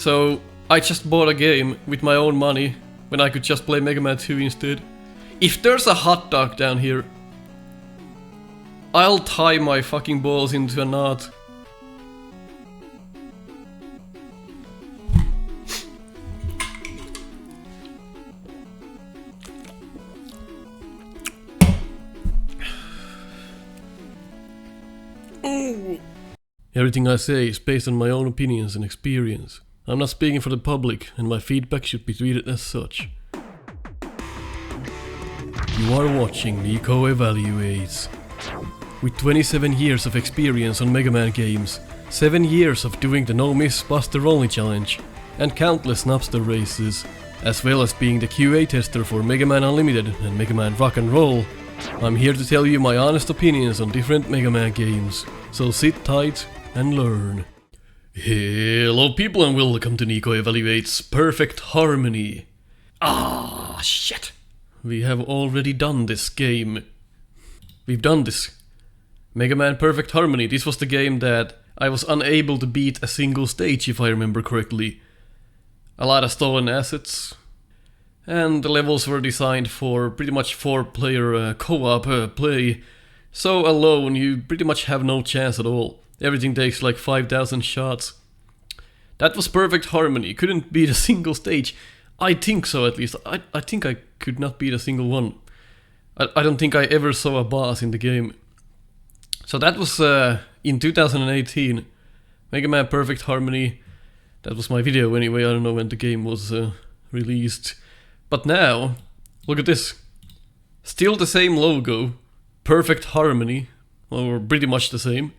So I just bought a game with my own money when I could just play Mega Man 2 instead. If there's a hot dog down here, I'll tie my fucking balls into a knot. Everything I say is based on my own opinions and experience. I'm not speaking for the public, and my feedback should be treated as such. You are watching Nico Evaluates. With 27 years of experience on Mega Man games, 7 years of doing the No Miss Buster Only challenge, and countless Snupster Races, as well as being the QA tester for Mega Man Unlimited and Mega Man Rock and Roll, I'm here to tell you my honest opinions on different Mega Man games, so sit tight and learn. Hello people and welcome to Nico Evaluates Perfect Harmony. Ah, shit! We have already done this game. We've done this. Mega Man Perfect Harmony, this was the game that I was unable to beat a single stage if I remember correctly. A lot of stolen assets. And the levels were designed for pretty much 4-player co-op play. So alone you pretty much have no chance at all. Everything takes like 5,000 shots. That was Perfect Harmony. Couldn't beat a single stage. I think so at least. I think I could not beat a single one. I don't think I ever saw a boss in the game. So that was in 2018. Mega Man Perfect Harmony. That was my video anyway. I don't know when the game was released. But now, look at this. Still the same logo. Perfect Harmony. Or pretty much the same.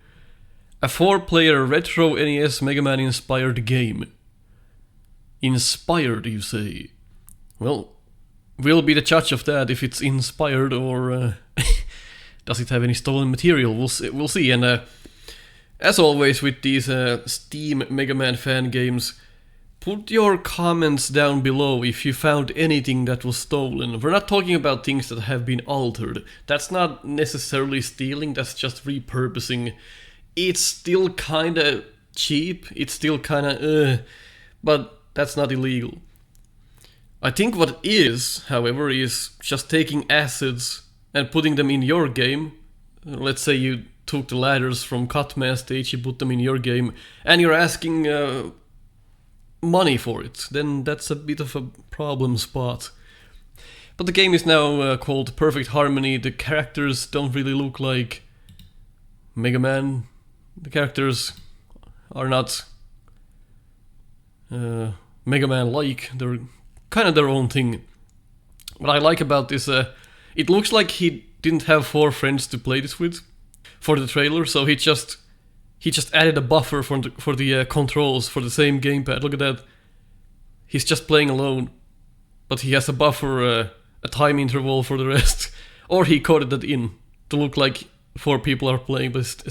A 4-player retro NES Mega Man inspired game. Inspired, you say? Well, we'll be the judge of that, if it's inspired or does it have any stolen material. We'll see. And as always with these Steam Mega Man fan games, put your comments down below if you found anything that was stolen. We're not talking about things that have been altered. That's not necessarily stealing, that's just repurposing. It's still kinda cheap, it's still kinda but that's not illegal. I think what is, however, is just taking assets and putting them in your game. Let's say you took the ladders from Cutman stage, you put them in your game, and you're asking money for it. Then that's a bit of a problem spot. But the game is now called Perfect Harmony. The characters don't really look like Mega Man. The characters are not Mega Man-like. They're kind of their own thing. What I like about this, it looks like he didn't have 4 friends to play this with for the trailer, so he just added a buffer for the controls for the same gamepad. Look at that. He's just playing alone, but he has a buffer, a time interval for the rest. Or he coded that in to look like 4 people are playing, but it's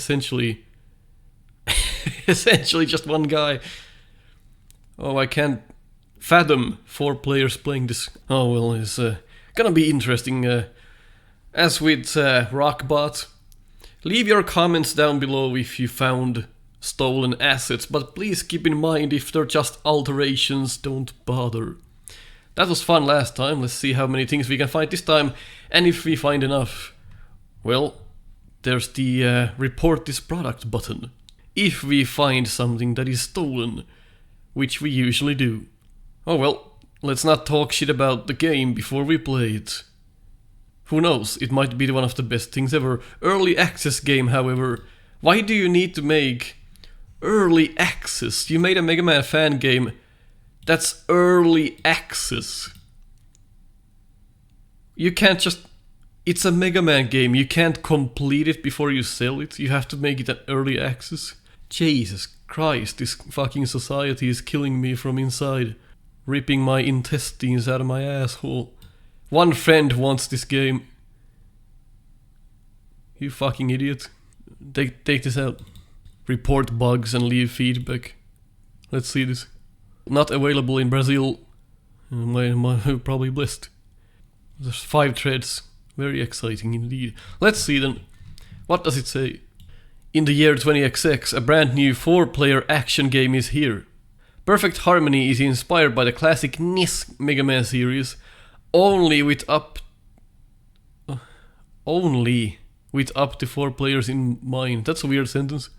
essentially just one guy. Oh, I can't fathom 4 players playing this. Oh well, it's gonna be interesting. As with Rockbot, leave your comments down below if you found stolen assets, but please keep in mind if they're just alterations, don't bother. That was fun last time. Let's see how many things we can find this time, and if we find enough, well, there's the report this product button. If we find something that is stolen, which we usually do. Oh well, let's not talk shit about the game before we play it. Who knows, it might be one of the best things ever. Early access game, however. Why do you need to make early access? You made a Mega Man fan game that's early access. You can't just... It's a Mega Man game, you can't complete it before you sell it. You have to make it an early access. Jesus Christ, this fucking society is killing me from inside. Ripping my intestines out of my asshole. One friend wants this game. You fucking idiot. Take this out. Report bugs and leave feedback. Let's see this. Not available in Brazil. Probably blessed. There's 5 threads. Very exciting indeed. Let's see then. What does it say? In the year 20XX, a brand new 4-player action game is here. Perfect Harmony is inspired by the classic NES Mega Man series, only with up to 4 players in mind. That's a weird sentence.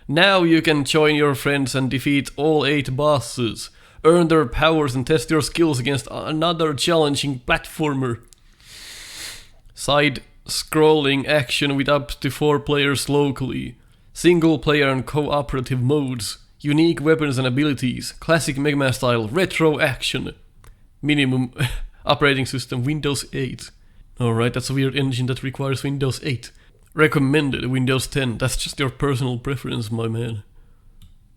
Now you can join your friends and defeat all 8 bosses, earn their powers and test your skills against another challenging platformer. Side-scrolling action with up to 4 players locally. Single player and cooperative modes. Unique weapons and abilities. Classic Mega Man style. Retro action. Minimum operating system Windows 8. Alright, that's a weird engine that requires Windows 8. Recommended Windows 10. That's just your personal preference, my man.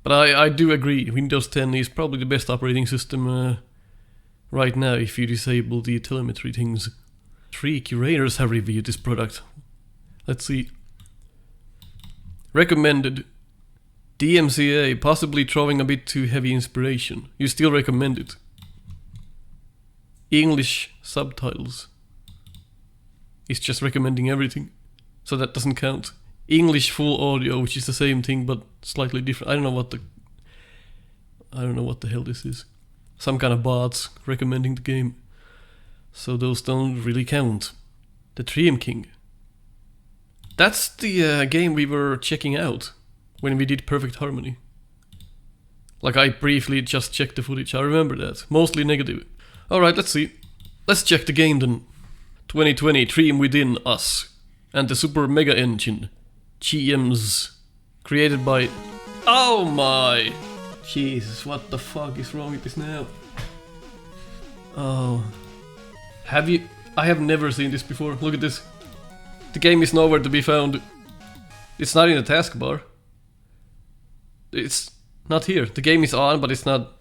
But I do agree, Windows 10 is probably the best operating system right now if you disable the telemetry things. 3 curators have reviewed this product. Let's see. Recommended. DMCA, possibly throwing a bit too heavy inspiration. You still recommend it. English subtitles. It's just recommending everything. So that doesn't count. English full audio, which is the same thing but slightly different. I don't know what the hell this is. Some kind of bots recommending the game. So those don't really count. The Dream King. That's the game we were checking out when we did Perfect Harmony. Like, I briefly just checked the footage, I remember that. Mostly negative. Alright, let's see. Let's check the game then. 2020, Dream Within Us. And the Super Mega Engine. GMs. Created by... Oh my! Jesus, what the fuck is wrong with this now? Oh... Have you... I have never seen this before. Look at this. The game is nowhere to be found. It's not in the taskbar. It's not here. The game is on, but it's not...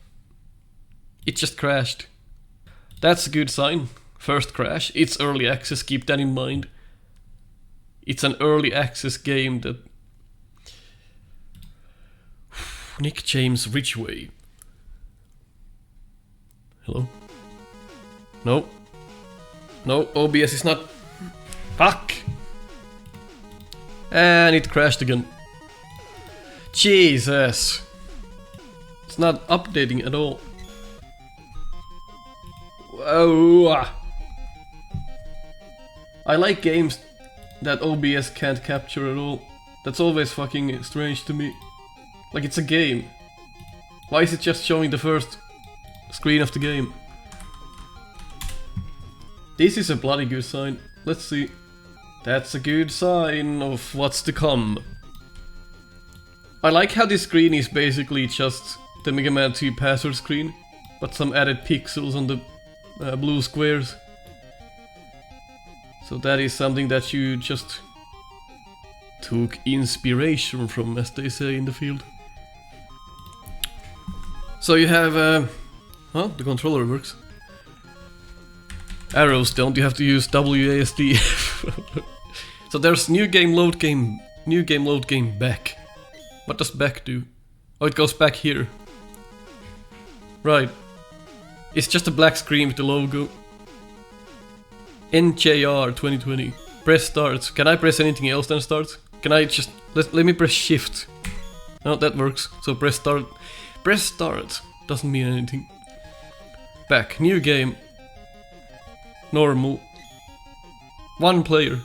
It just crashed. That's a good sign. First crash. It's early access, keep that in mind. It's an early access game that... Nick James Ridgway. Hello? No. No, OBS is not... Fuck! And it crashed again. Jesus! It's not updating at all. Whoa. I like games that OBS can't capture at all. That's always fucking strange to me. Like, it's a game. Why is it just showing the first screen of the game? This is a bloody good sign. Let's see. That's a good sign of what's to come. I like how this screen is basically just the Mega Man 2 password screen, but some added pixels on the blue squares. So that is something that you just took inspiration from, as they say in the field. So you have, well, the controller works. Arrows don't, you have to use WASD. So there's new game load game back. What does back do? Oh, it goes back here. Right. It's just a black screen with the logo. NJR 2020. Press start. Can I press anything else than start? Can I just... Let me press shift. No, that works. So press start. Press start. Doesn't mean anything. Back. New game. Normal. 1 player.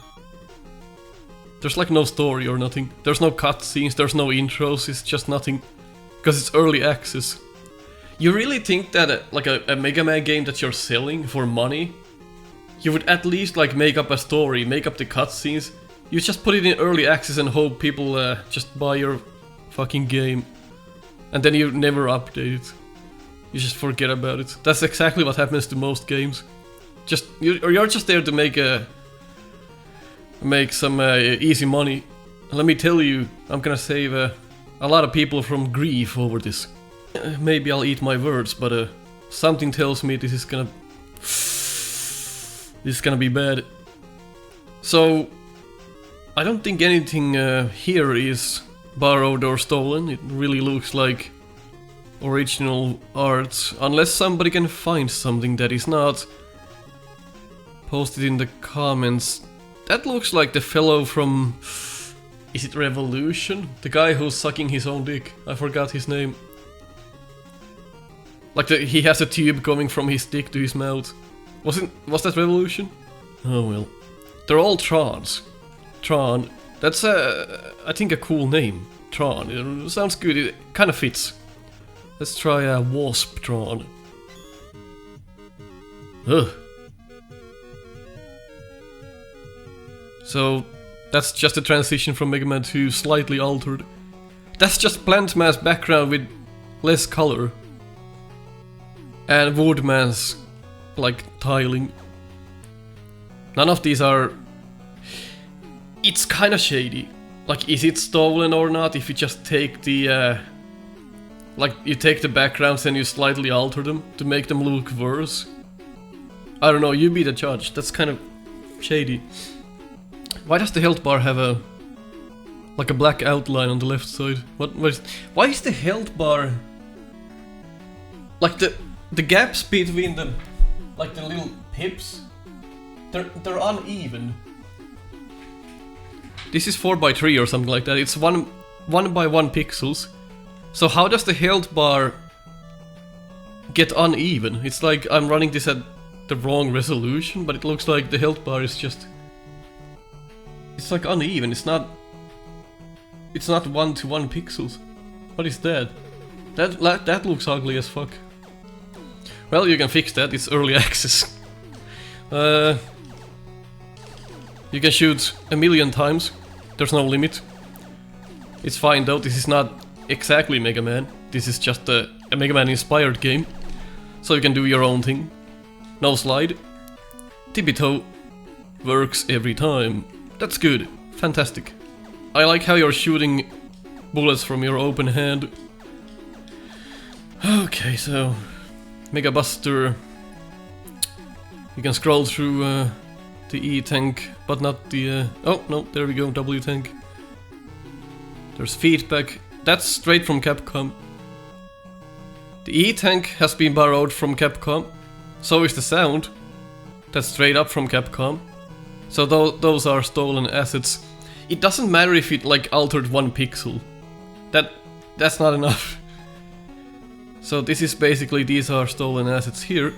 There's like no story or nothing. There's no cutscenes, there's no intros, it's just nothing. Because it's early access. You really think that like a Mega Man game that you're selling for money, you would at least like make up a story, make up the cutscenes. You just put it in early access and hope people just buy your fucking game. And then you never update it. You just forget about it. That's exactly what happens to most games. You're just there to make some easy money. And let me tell you, I'm gonna save a lot of people from grief over this. Maybe I'll eat my words, but something tells me this is gonna be bad. So I don't think anything here is borrowed or stolen. It really looks like original art, unless somebody can find something that is not. Post it in the comments. That looks like the fellow from... Is it Revolution? The guy who's sucking his own dick. I forgot his name. Like he has a tube coming from his dick to his mouth. Was that Revolution? Oh well. They're all Trons. Tron. That's I think a cool name. Tron. It sounds good. It kind of fits. Let's try a Wasp Tron. Ugh. So that's just a transition from Mega Man 2, slightly altered. That's just Plant Man's background with less color. And Woodman's, like, tiling. None of these are... It's kinda shady. Like, is it stolen or not if you just take the, like, you take the backgrounds and you slightly alter them to make them look worse? I don't know, you be the judge. That's kind of shady. Why does the health bar have a... like a black outline on the left side? Why is the health bar... like the gaps between the... like the little pips? They're uneven. This is 4x3 or something like that. It's 1 by 1 pixels. So how does the health bar get uneven? It's like I'm running this at the wrong resolution, but it looks like the health bar is just... it's like uneven. It's not 1 to 1 pixels. What is that? That looks ugly as fuck. Well, you can fix that. It's early access. You can shoot 1,000,000 times. There's no limit. It's fine though. This is not exactly Mega Man. This is just a Mega Man inspired game. So you can do your own thing. No slide. Tippy-toe works every time. That's good. Fantastic. I like how you're shooting bullets from your open hand. Okay, so... Mega Buster. You can scroll through the E-tank, but not the... oh, no, there we go, W-tank. There's feedback. That's straight from Capcom. The E-tank has been borrowed from Capcom. So is the sound. That's straight up from Capcom. So those are stolen assets. It doesn't matter if it like altered 1 pixel. That's not enough. So this is basically, these are stolen assets here.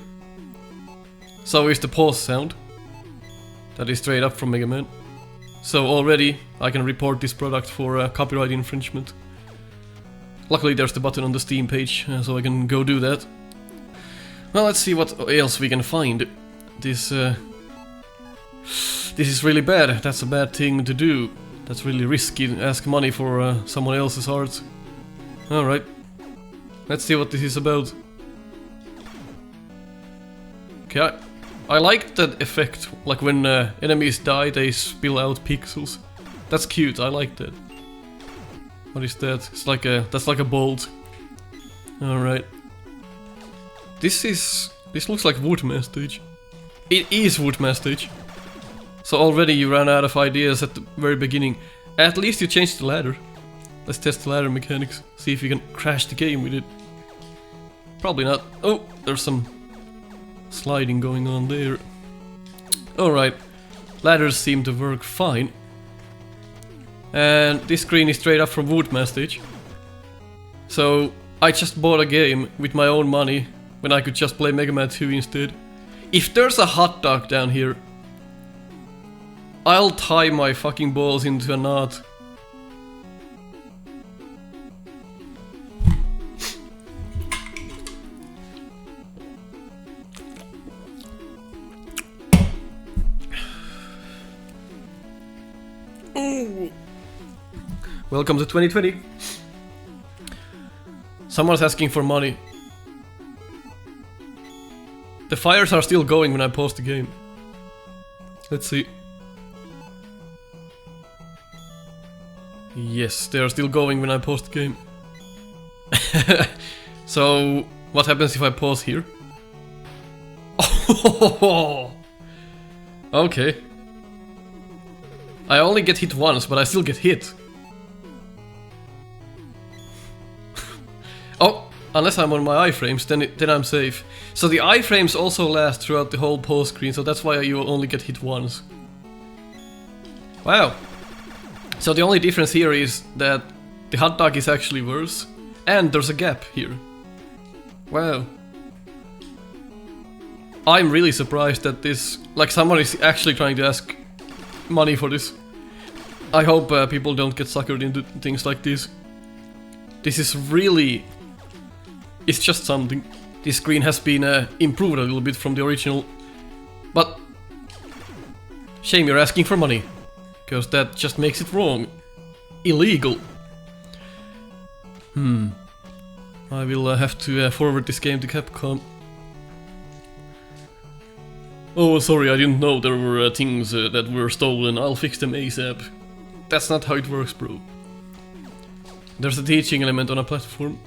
So is the pause sound. That is straight up from Mega Man. So already I can report this product for copyright infringement. Luckily there's the button on the Steam page, so I can go do that. Well, let's see what else we can find. This is really bad. That's a bad thing to do. That's really risky to ask money for someone else's art. Alright. Let's see what this is about. Okay, I like that effect. Like when enemies die, they spill out pixels. That's cute, I like that. What is that? It's like that's like a bolt. Alright. This looks like Woodman stage. It is Woodman stage. So already you ran out of ideas at the very beginning. At least you changed the ladder. Let's test the ladder mechanics. See if you can crash the game with it. Probably not. Oh, there's some sliding going on there. Alright. Ladders seem to work fine. And this screen is straight up from Woodman stage. So I just bought a game with my own money when I could just play Mega Man 2 instead. If there's a hot dog down here, I'll tie my fucking balls into a knot. Welcome to 2020. Someone's asking for money. The fires are still going when I post the game. Let's see. Yes, they are still going when I post the game. So, what happens if I pause here? Okay. I only get hit once, but I still get hit. Oh, unless I'm on my iframes, then I'm safe. So the iframes also last throughout the whole pause screen, so that's why you only get hit once. Wow. So the only difference here is that the hot dog is actually worse, and there's a gap here. Wow. I'm really surprised that this, like, someone is actually trying to ask money for this. I hope people don't get suckered into things like this. This is really... It's just something. This screen has been improved a little bit from the original. But... Shame you're asking for money. Because that just makes it wrong. Illegal. I will have to forward this game to Capcom. Oh, sorry, I didn't know there were things that were stolen. I'll fix them ASAP. That's not how it works, bro. There's a teaching element on a platform.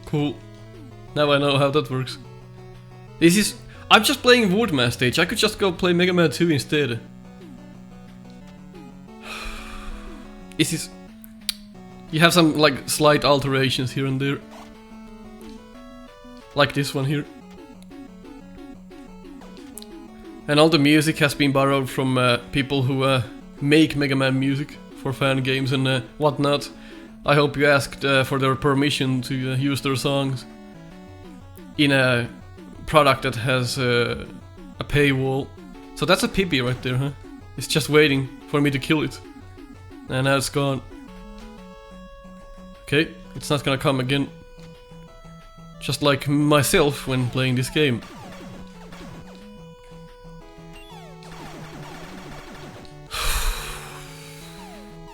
Cool. Now I know how that works. This is... I'm just playing Woodman stage. I could just go play Mega Man 2 instead. This is... You have some, like, slight alterations here and there. Like this one here. And all the music has been borrowed from people who make Mega Man music for fan games and whatnot. I hope you asked for their permission to use their songs in a product that has a paywall. So that's a Pippi right there, huh? It's just waiting for me to kill it. And now it's gone. Okay, it's not gonna come again. Just like myself when playing this game.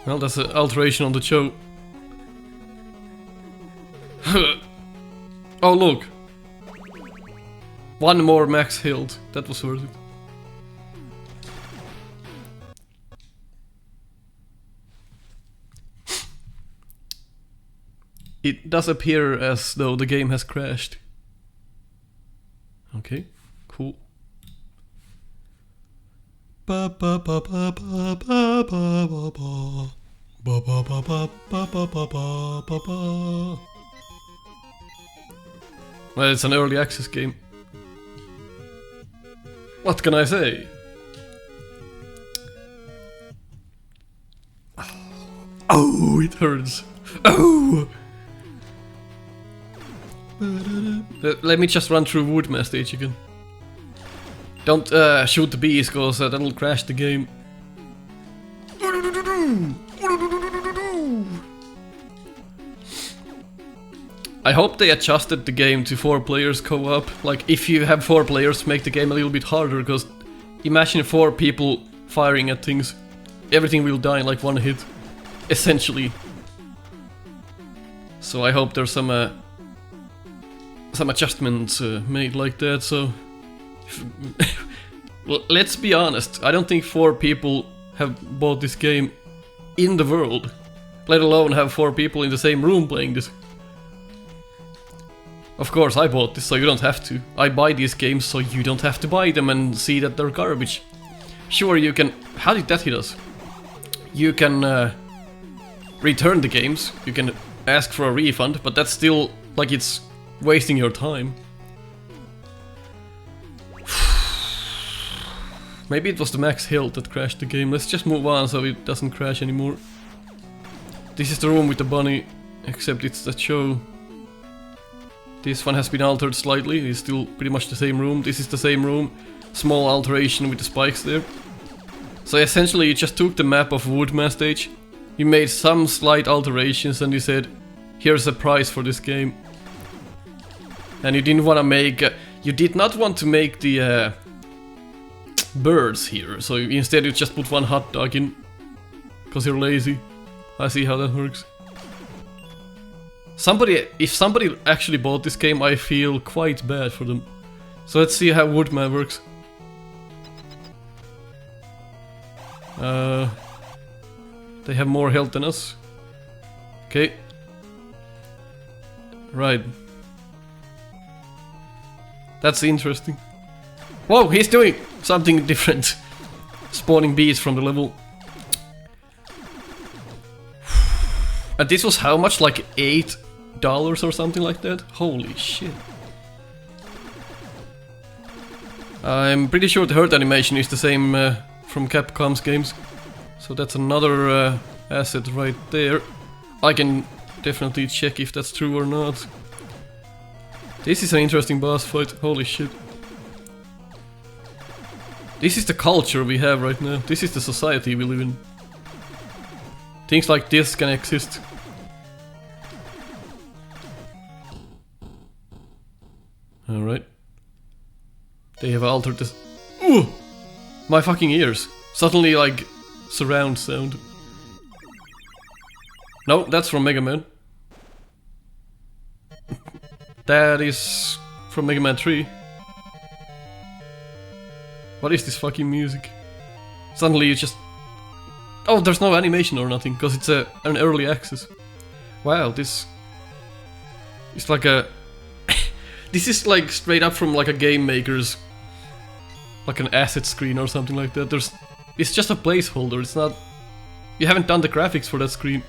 Well, that's an alteration on the show. Oh, look! One more max health. That was worth it. It does appear as though the game has crashed. Okay, cool. Well, it's an early access game. What can I say? Oh, it hurts. Oh! Let me just run through Woodman stage again. Don't shoot the bees, cause that'll crash the game. I hope they adjusted the game to 4 players co-op. Like, if you have 4 players, make the game a little bit harder, because imagine 4 people firing at things. Everything will die in like 1 hit. Essentially. So I hope there's some adjustments made like that, so... Let's be honest, I don't think 4 people have bought this game in the world. Let alone have 4 people in the same room playing this. Of course I bought this, so you don't have to. I buy these games so you don't have to buy them and see that they're garbage. Sure, you can... How did that hit us? You can return the games, you can ask for a refund, but that's still, like, it's wasting your time. Maybe it was the max health that crashed the game. Let's just move on so it doesn't crash anymore. This is the room with the bunny, except it's the show. This one has been altered slightly, it's still pretty much the same room. This is the same room, small alteration with the spikes there. So essentially you just took the map of Woodman stage, you made some slight alterations and you said, here's a price for this game. And you didn't want to make... you did not want to make the birds here, so instead you just put 1 hot dog in. Because you're lazy. I see how that works. If somebody actually bought this game, I feel quite bad for them. So let's see how Woodman works. They have more health than us. Okay. Right. That's interesting. Whoa, he's doing something different. Spawning bees from the level. And this was how much? Like $8 or something like that? Holy shit. I'm pretty sure the hurt animation is the same from Capcom's games. So that's another asset right there. I can definitely check if that's true or not. This is an interesting boss fight, holy shit. This is the culture we have right now. This is the society we live in. Things like this can exist. Alright. They have altered this. Ooh! My fucking ears. Suddenly, like, surround sound. No, that's from Mega Man. That is from Mega Man 3. What is this fucking music? Suddenly you just... Oh, there's no animation or nothing, because it's an early access. Wow, this... It's like a... This is like straight up from like a game maker's... Like an asset screen or something like that. It's just a placeholder, it's not... You haven't done the graphics for that screen.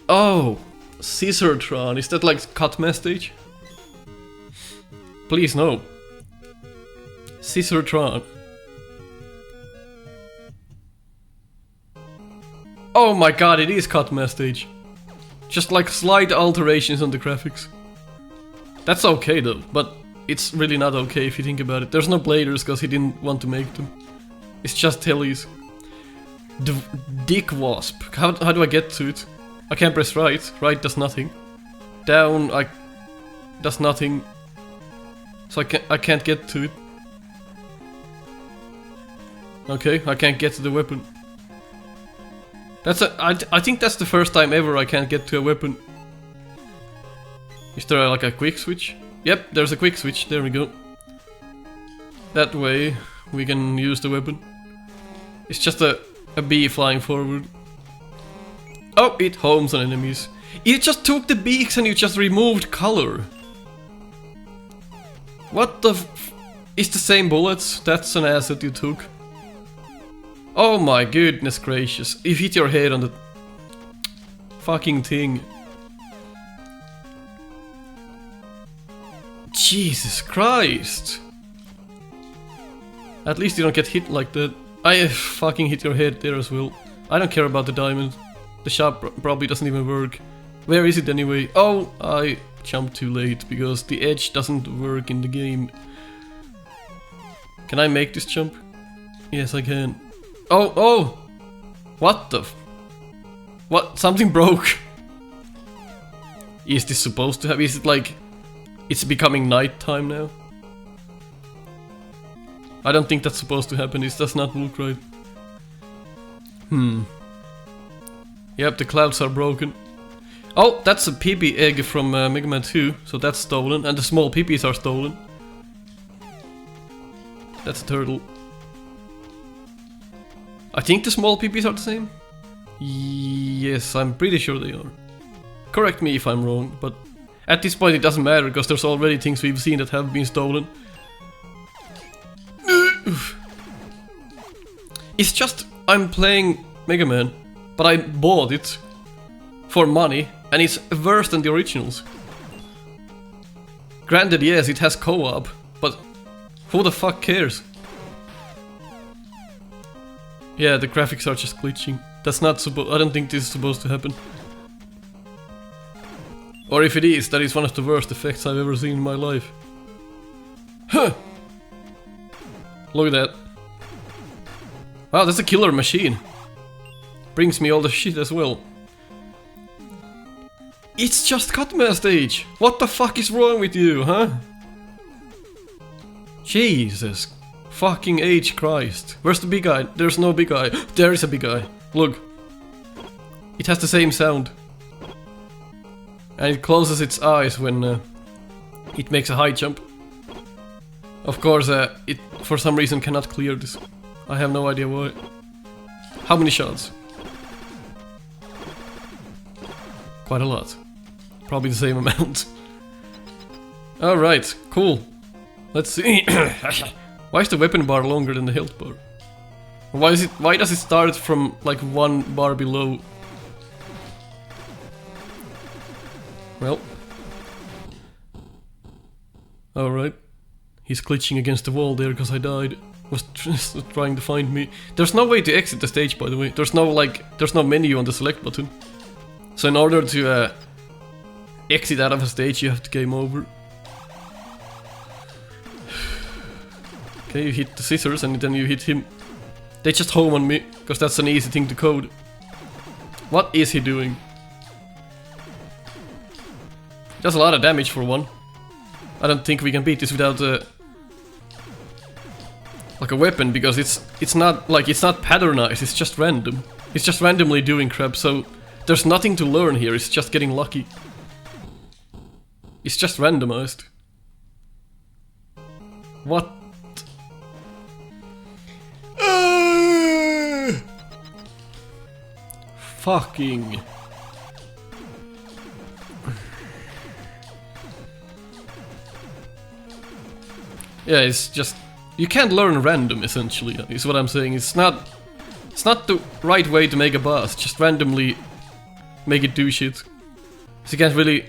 Oh! Scissortron, is that like Cutman stage? Please no. Scissortron. Oh my god, it is Cutman stage. Just like slight alterations on the graphics. That's okay though, but it's really not okay if you think about it. There's no bladers because he didn't want to make them. It's just tellies. Dick Wasp. How do I get to it? I can't press right. Right does nothing. Down, does nothing. So I can't get to it. Okay, I can't get to the weapon. I think that's the first time ever I can't get to a weapon. Is there like a quick switch? Yep, there's a quick switch. There we go. That way we can use the weapon. It's just a bee flying forward. Oh, it homes on enemies. You just took the beaks and you just removed color. What the f... It's the same bullets. That's an asset you took. Oh my goodness gracious. You hit your head on the... fucking thing. Jesus Christ. At least you don't get hit like that. I fucking hit your head there as well. I don't care about the diamond. The shop probably doesn't even work. Where is it anyway? Oh, I jumped too late because the edge doesn't work in the game. Can I make this jump? Yes, I can. Oh, oh! What the f... What? Something broke. Is this supposed to have... Is it like... It's becoming nighttime now? I don't think that's supposed to happen. It does not look right. Yep, the clouds are broken. Oh, that's a PP egg from Mega Man 2, so that's stolen, and the small PPs are stolen. That's a turtle. I think the small PPs are the same? Yes, I'm pretty sure they are. Correct me if I'm wrong, but at this point it doesn't matter, because there's already things we've seen that have been stolen. It's just, I'm playing Mega Man, but I bought it for money, and it's worse than the originals. Granted, yes, it has co-op, but who the fuck cares? Yeah, the graphics are just glitching. That's not supposed... I don't think this is supposed to happen. Or if it is, that is one of the worst effects I've ever seen in my life. Huh! Look at that. Wow, that's a killer machine. Brings me all the shit as well. It's just Cutman stage! What the fuck is wrong with you, huh? Jesus fucking H Christ. Where's the big guy? There's no big guy. There is a big guy. Look. It has the same sound. And it closes its eyes when it makes a high jump. Of course, it for some reason cannot clear this. I have no idea why. How many shots? Quite a lot. Probably the same amount. Alright, cool. Let's see. Why is the weapon bar longer than the health bar? Why does it start from like one bar below? Well. Alright. He's glitching against the wall there because I died. Was trying to find me. There's no way to exit the stage, by the way. There's no menu on the select button. So in order to exit out of a stage, you have to game over. Okay, you hit the scissors and then you hit him. They just home on me, because that's an easy thing to code. What is he doing? Does a lot of damage for one. I don't think we can beat this without like a weapon, because it's not patternized, it's just random. It's just randomly doing crap, so there's nothing to learn here, it's just getting lucky. It's just randomized. What? Fucking. Yeah, it's just... You can't learn random, essentially, is what I'm saying. It's not the right way to make a boss, just randomly make it do shit. So you can't really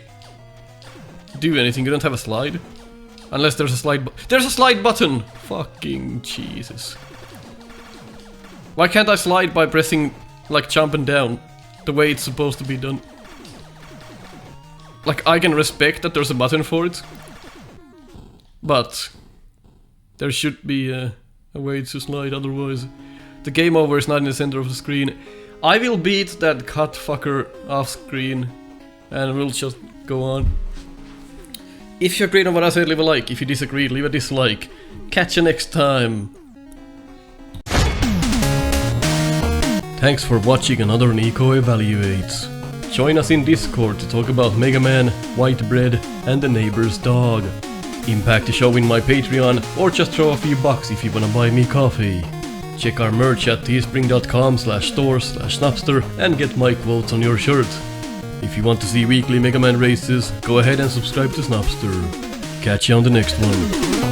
do anything, you don't have a slide. Unless there's a slide there's a slide button! Fucking Jesus. Why can't I slide by pressing, like, jumping down, the way it's supposed to be done? Like, I can respect that there's a button for it, but there should be a way to slide, otherwise the game over is not in the center of the screen. I will beat that cut fucker off screen, and we'll just go on. If you agreed on what I said, leave a like. If you disagreed, leave a dislike. Catch you next time. Thanks for watching another Nico Evaluates. Join us in Discord to talk about Mega Man, White Bread, and the neighbor's dog. Impact the show in my Patreon, or just throw a few bucks if you wanna buy me coffee. Check our merch at teespring.com/store/Snupster and get my quotes on your shirt. If you want to see weekly Mega Man races, go ahead and subscribe to Snupster. Catch you on the next one.